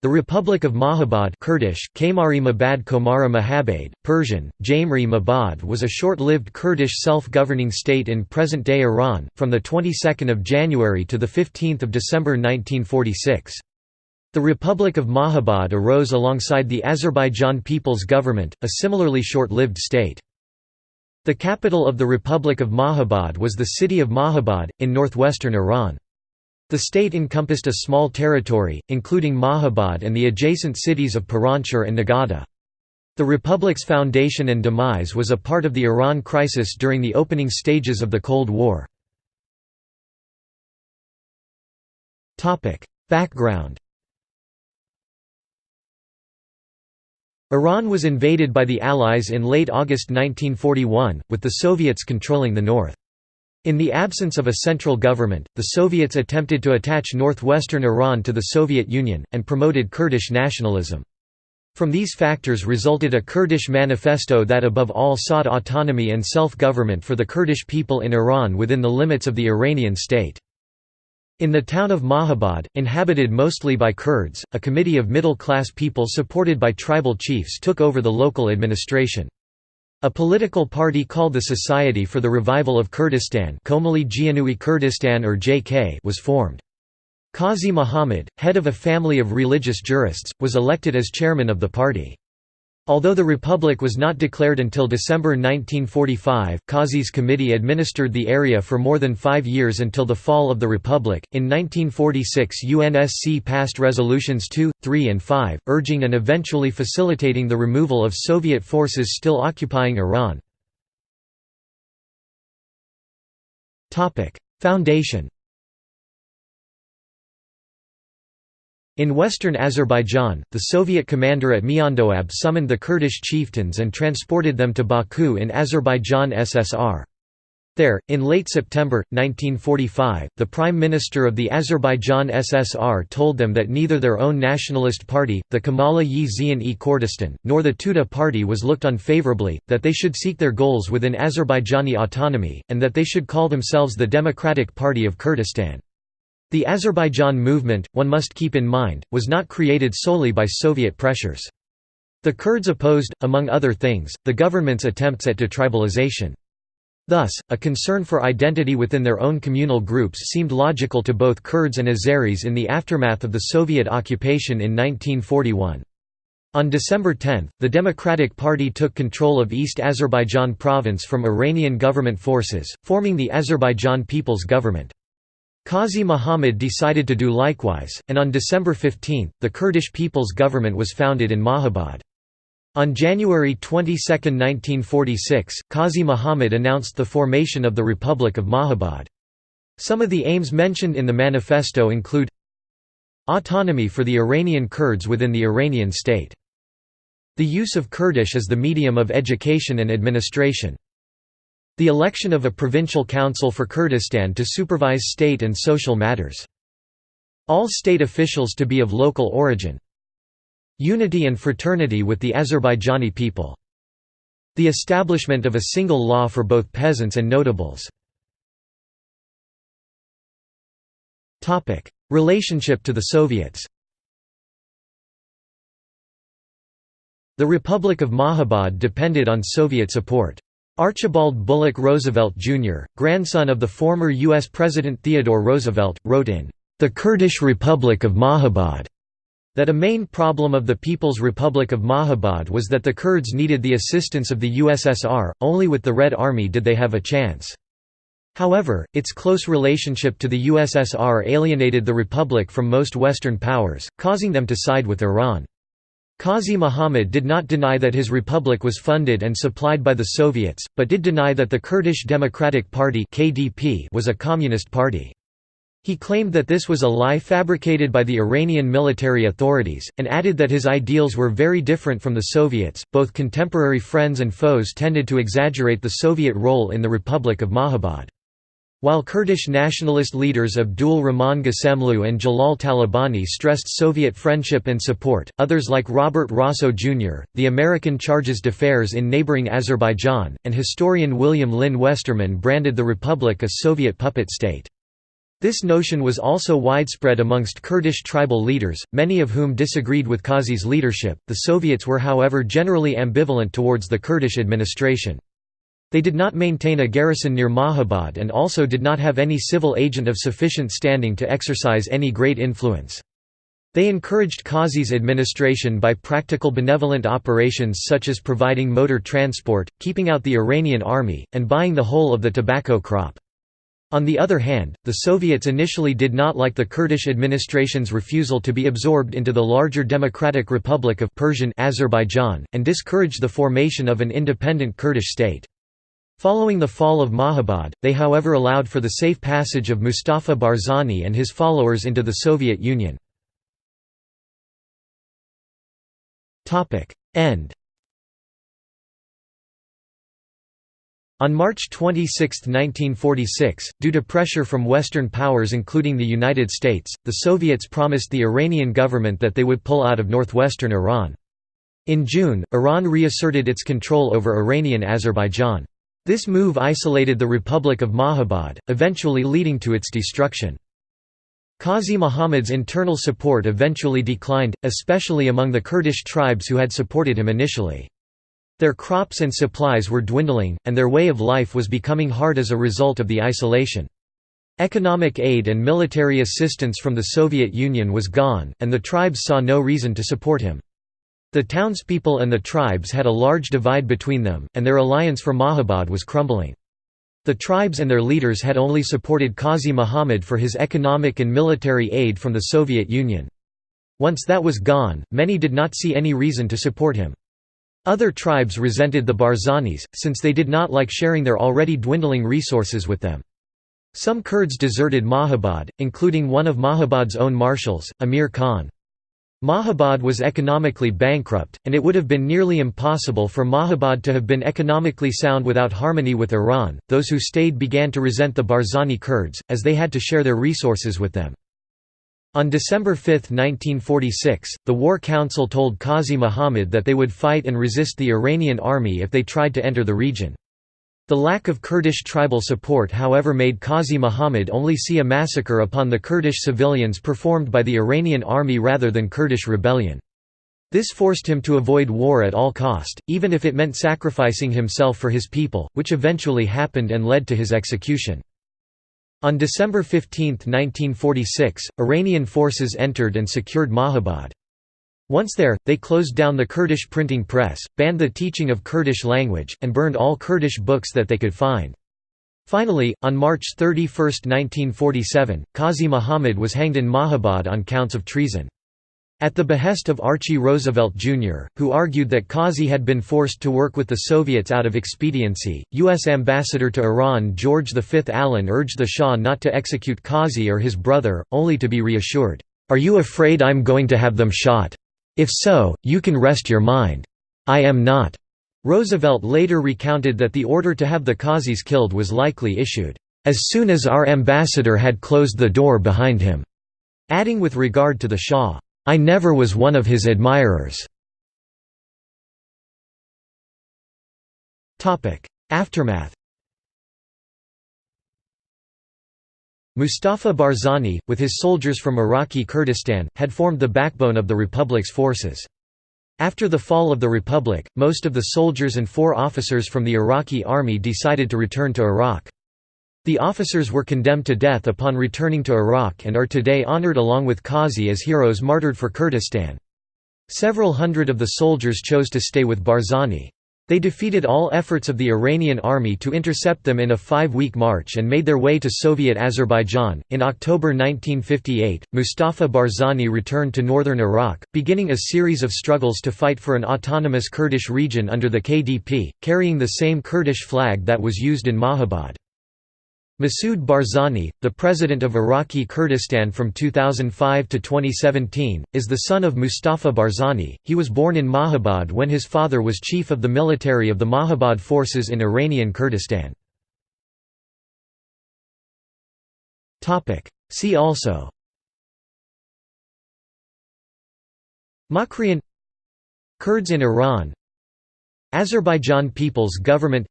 The Republic of Mahabad Kurdish, Kamari Mabad Komara Mahabad, Persian, Jamri Mabad was a short-lived Kurdish self-governing state in present-day Iran, from the 22nd of January to the 15th of December 1946. The Republic of Mahabad arose alongside the Azerbaijan People's Government, a similarly short-lived state. The capital of the Republic of Mahabad was the city of Mahabad, in northwestern Iran. The state encompassed a small territory, including Mahabad and the adjacent cities of Paranchur and Nagada. The republic's foundation and demise was a part of the Iran crisis during the opening stages of the Cold War. Background. Iran was invaded by the Allies in late August 1941, with the Soviets controlling the north. In the absence of a central government, the Soviets attempted to attach northwestern Iran to the Soviet Union, and promoted Kurdish nationalism. From these factors resulted a Kurdish manifesto that above all sought autonomy and self-government for the Kurdish people in Iran within the limits of the Iranian state. In the town of Mahabad, inhabited mostly by Kurds, a committee of middle-class people supported by tribal chiefs took over the local administration. A political party called the Society for the Revival of Kurdistan Komali Gianui Kurdistan or JK was formed. Qazi Muhammad, head of a family of religious jurists, was elected as chairman of the party. Although the republic was not declared until December 1945, Qazi's committee administered the area for more than 5 years until the fall of the republic. In 1946, UNSC passed resolutions 2, 3, and 5, urging and eventually facilitating the removal of Soviet forces still occupying Iran. Topic: Foundation. In western Azerbaijan, the Soviet commander at Miandoab summoned the Kurdish chieftains and transported them to Baku in Azerbaijan SSR. There, in late September, 1945, the Prime Minister of the Azerbaijan SSR told them that neither their own nationalist party, the Kamala-yi-Zion-e Kurdistan, nor the Tuda party was looked on favorably, that they should seek their goals within Azerbaijani autonomy, and that they should call themselves the Democratic Party of Kurdistan. The Azerbaijan movement, one must keep in mind, was not created solely by Soviet pressures. The Kurds opposed, among other things, the government's attempts at detribalization. Thus, a concern for identity within their own communal groups seemed logical to both Kurds and Azeris in the aftermath of the Soviet occupation in 1941. On December 10, the Democratic Party took control of East Azerbaijan province from Iranian government forces, forming the Azerbaijan People's Government. Qazi Muhammad decided to do likewise, and on December 15, the Kurdish People's Government was founded in Mahabad. On January 22, 1946, Qazi Muhammad announced the formation of the Republic of Mahabad. Some of the aims mentioned in the manifesto include autonomy for the Iranian Kurds within the Iranian state, the use of Kurdish as the medium of education and administration, the election of a provincial council for Kurdistan to supervise state and social matters. All state officials to be of local origin. Unity and fraternity with the Azerbaijani people. The establishment of a single law for both peasants and notables. Relationship to the Soviets. The Republic of Mahabad depended on Soviet support. Archibald Bullock Roosevelt, Jr., grandson of the former U.S. President Theodore Roosevelt, wrote in The Kurdish Republic of Mahabad that a main problem of the People's Republic of Mahabad was that the Kurds needed the assistance of the USSR, only with the Red Army did they have a chance. However, its close relationship to the USSR alienated the Republic from most Western powers, causing them to side with Iran. Qazi Muhammad did not deny that his republic was funded and supplied by the Soviets, but did deny that the Kurdish Democratic Party (KDP) was a communist party. He claimed that this was a lie fabricated by the Iranian military authorities, and added that his ideals were very different from the Soviets. Both contemporary friends and foes tended to exaggerate the Soviet role in the Republic of Mahabad. While Kurdish nationalist leaders Abdul Rahman Ghasemlu and Jalal Talabani stressed Soviet friendship and support, others like Robert Rosso Jr., the American charges d'affaires in neighboring Azerbaijan, and historian William Lynn Westerman branded the republic a Soviet puppet state. This notion was also widespread amongst Kurdish tribal leaders, many of whom disagreed with Kazi's leadership. The Soviets were, however, generally ambivalent towards the Kurdish administration. They did not maintain a garrison near Mahabad and also did not have any civil agent of sufficient standing to exercise any great influence. They encouraged Kazi's administration by practical benevolent operations such as providing motor transport, keeping out the Iranian army, and buying the whole of the tobacco crop. On the other hand, the Soviets initially did not like the Kurdish administration's refusal to be absorbed into the larger Democratic Republic of Persian Azerbaijan, and discouraged the formation of an independent Kurdish state. Following the fall of Mahabad, they however allowed for the safe passage of Mustafa Barzani and his followers into the Soviet Union. End. On March 26, 1946, due to pressure from Western powers including the United States, the Soviets promised the Iranian government that they would pull out of northwestern Iran. In June, Iran reasserted its control over Iranian Azerbaijan. This move isolated the Republic of Mahabad, eventually leading to its destruction. Qazi Muhammad's internal support eventually declined, especially among the Kurdish tribes who had supported him initially. Their crops and supplies were dwindling, and their way of life was becoming hard as a result of the isolation. Economic aid and military assistance from the Soviet Union was gone, and the tribes saw no reason to support him. The townspeople and the tribes had a large divide between them, and their alliance for Mahabad was crumbling. The tribes and their leaders had only supported Qazi Muhammad for his economic and military aid from the Soviet Union. Once that was gone, many did not see any reason to support him. Other tribes resented the Barzanis, since they did not like sharing their already dwindling resources with them. Some Kurds deserted Mahabad, including one of Mahabad's own marshals, Amir Khan. Mahabad was economically bankrupt, and it would have been nearly impossible for Mahabad to have been economically sound without harmony with Iran. Those who stayed began to resent the Barzani Kurds, as they had to share their resources with them. On December 5, 1946, the War Council told Qazi Muhammad that they would fight and resist the Iranian army if they tried to enter the region. The lack of Kurdish tribal support however made Qazi Muhammad only see a massacre upon the Kurdish civilians performed by the Iranian army rather than Kurdish rebellion. This forced him to avoid war at all cost, even if it meant sacrificing himself for his people, which eventually happened and led to his execution. On December 15, 1946, Iranian forces entered and secured Mahabad. Once there, they closed down the Kurdish printing press, banned the teaching of Kurdish language, and burned all Kurdish books that they could find. Finally, on March 31, 1947, Qazi Muhammad was hanged in Mahabad on counts of treason. At the behest of Archie Roosevelt Jr., who argued that Qazi had been forced to work with the Soviets out of expediency, U.S. Ambassador to Iran George V. Allen urged the Shah not to execute Qazi or his brother, only to be reassured, "Are you afraid I'm going to have them shot? If so, you can rest your mind. I am not." Roosevelt later recounted that the order to have the Qazis killed was likely issued, "as soon as our ambassador had closed the door behind him," adding with regard to the Shah, "I never was one of his admirers." Aftermath. Mustafa Barzani, with his soldiers from Iraqi Kurdistan, had formed the backbone of the Republic's forces. After the fall of the Republic, most of the soldiers and 4 officers from the Iraqi army decided to return to Iraq. The officers were condemned to death upon returning to Iraq and are today honored along with Qazi as heroes martyred for Kurdistan. Several hundred of the soldiers chose to stay with Barzani. They defeated all efforts of the Iranian army to intercept them in a 5-week march and made their way to Soviet Azerbaijan. In October 1958, Mustafa Barzani returned to northern Iraq, beginning a series of struggles to fight for an autonomous Kurdish region under the KDP, carrying the same Kurdish flag that was used in Mahabad. Masoud Barzani, the president of Iraqi Kurdistan from 2005 to 2017, is the son of Mustafa Barzani. He was born in Mahabad when his father was chief of the military of the Mahabad forces in Iranian Kurdistan. See also: Makrian, Kurds in Iran, Azerbaijan People's Government,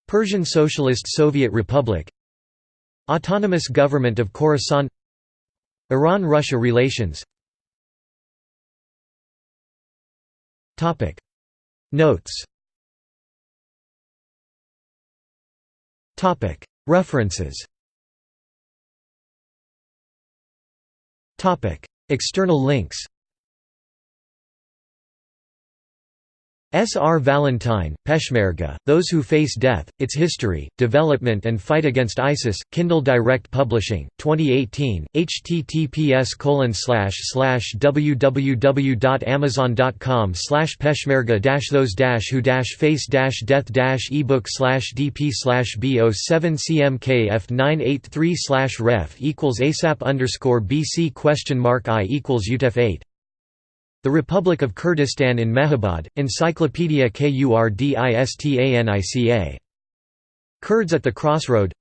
Persian Socialist Soviet Republic, Autonomous Government of Khorasan, Iran–Russia relations. Notes. References. External links. S. R. Valentine, Peshmerga, Those Who Face Death, Its History, Development and Fight Against ISIS, Kindle Direct Publishing, 2018, https://www.amazon.com/peshmerga-those-who-face-death-e-book/dp/b07cm-f983/ref=asap_bc?UTF-8 The Republic of Kurdistan in Mahabad, Encyclopedia Kurdistanica. Kurds at the Crossroad.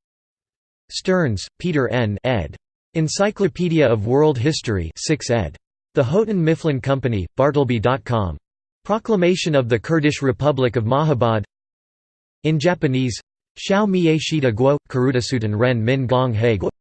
Stearns, Peter N. ed. Encyclopedia of World History 6 ed. The Houghton Mifflin Company, Bartleby.com. Proclamation of the Kurdish Republic of Mahabad. In Japanese. Xiao Mie Shida Guo, Karudasutan Ren Min Gong He Guo.